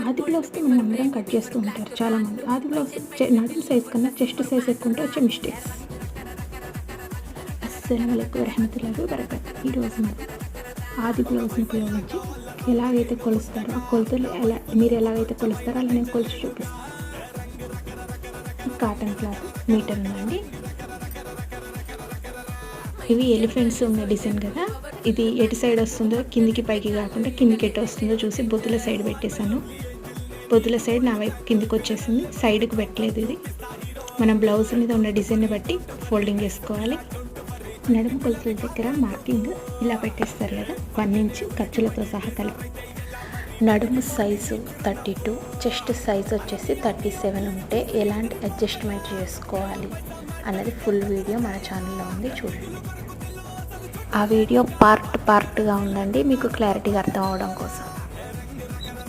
ఆది బ్లౌజ్కి మనం అందరం కట్ చేస్తూ ఉంటారు చాలామంది. ఆది బ్లౌజ్ నడుము సైజ్ కన్నా చెస్ట్ సైజ్ ఎక్కువ ఉంటే వచ్చే మిస్టేక్స్. అస్సలాము అలైకుం వరహమతుల్లాహి వబరకాతుహ్. ఈరోజు మనం ఆది బ్లౌజ్ని ఉపయోగించి ఎలాగైతే కొలుస్తారో ఆ కొలతలు మీరు ఎలాగైతే కొలుస్తారో అలా నేను కొలిచి చూపిస్తాను. కాటన్ క్లాత్ మీటర్ ఉందండి. ఇవి ఎలిఫెంట్స్ ఉన్న డిజైన్ కదా, ఇది ఎటు సైడ్ వస్తుందో కిందికి పైకి కాకుండా కిందికి ఎటు వస్తుందో చూసి బొద్దుల సైడ్ పెట్టేశాను. బొద్దుల సైడ్ నా వైపు కిందికి వచ్చేసింది, సైడ్కి పెట్టలేదు. ఇది మనం బ్లౌజ్ మీద ఉన్న డిజైన్ని బట్టి ఫోల్డింగ్ చేసుకోవాలి. నడుము కొలతల దగ్గర మార్కింగ్ ఇలా పెట్టేస్తారు కదా, 1 ఇంచ్ ఖర్చులతో సహా కలిపి. నడుము సైజు 32, చెస్ట్ సైజ్ వచ్చేసి 37 ఉంటే ఎలాంటి అడ్జస్ట్మెంట్ చేసుకోవాలి అన్నది ఫుల్ వీడియో మన ఛానల్లో ఉంది, చూడండి. ఆ వీడియో పార్ట్గా ఉందండి, మీకు క్లారిటీగా అర్థం అవడం కోసం.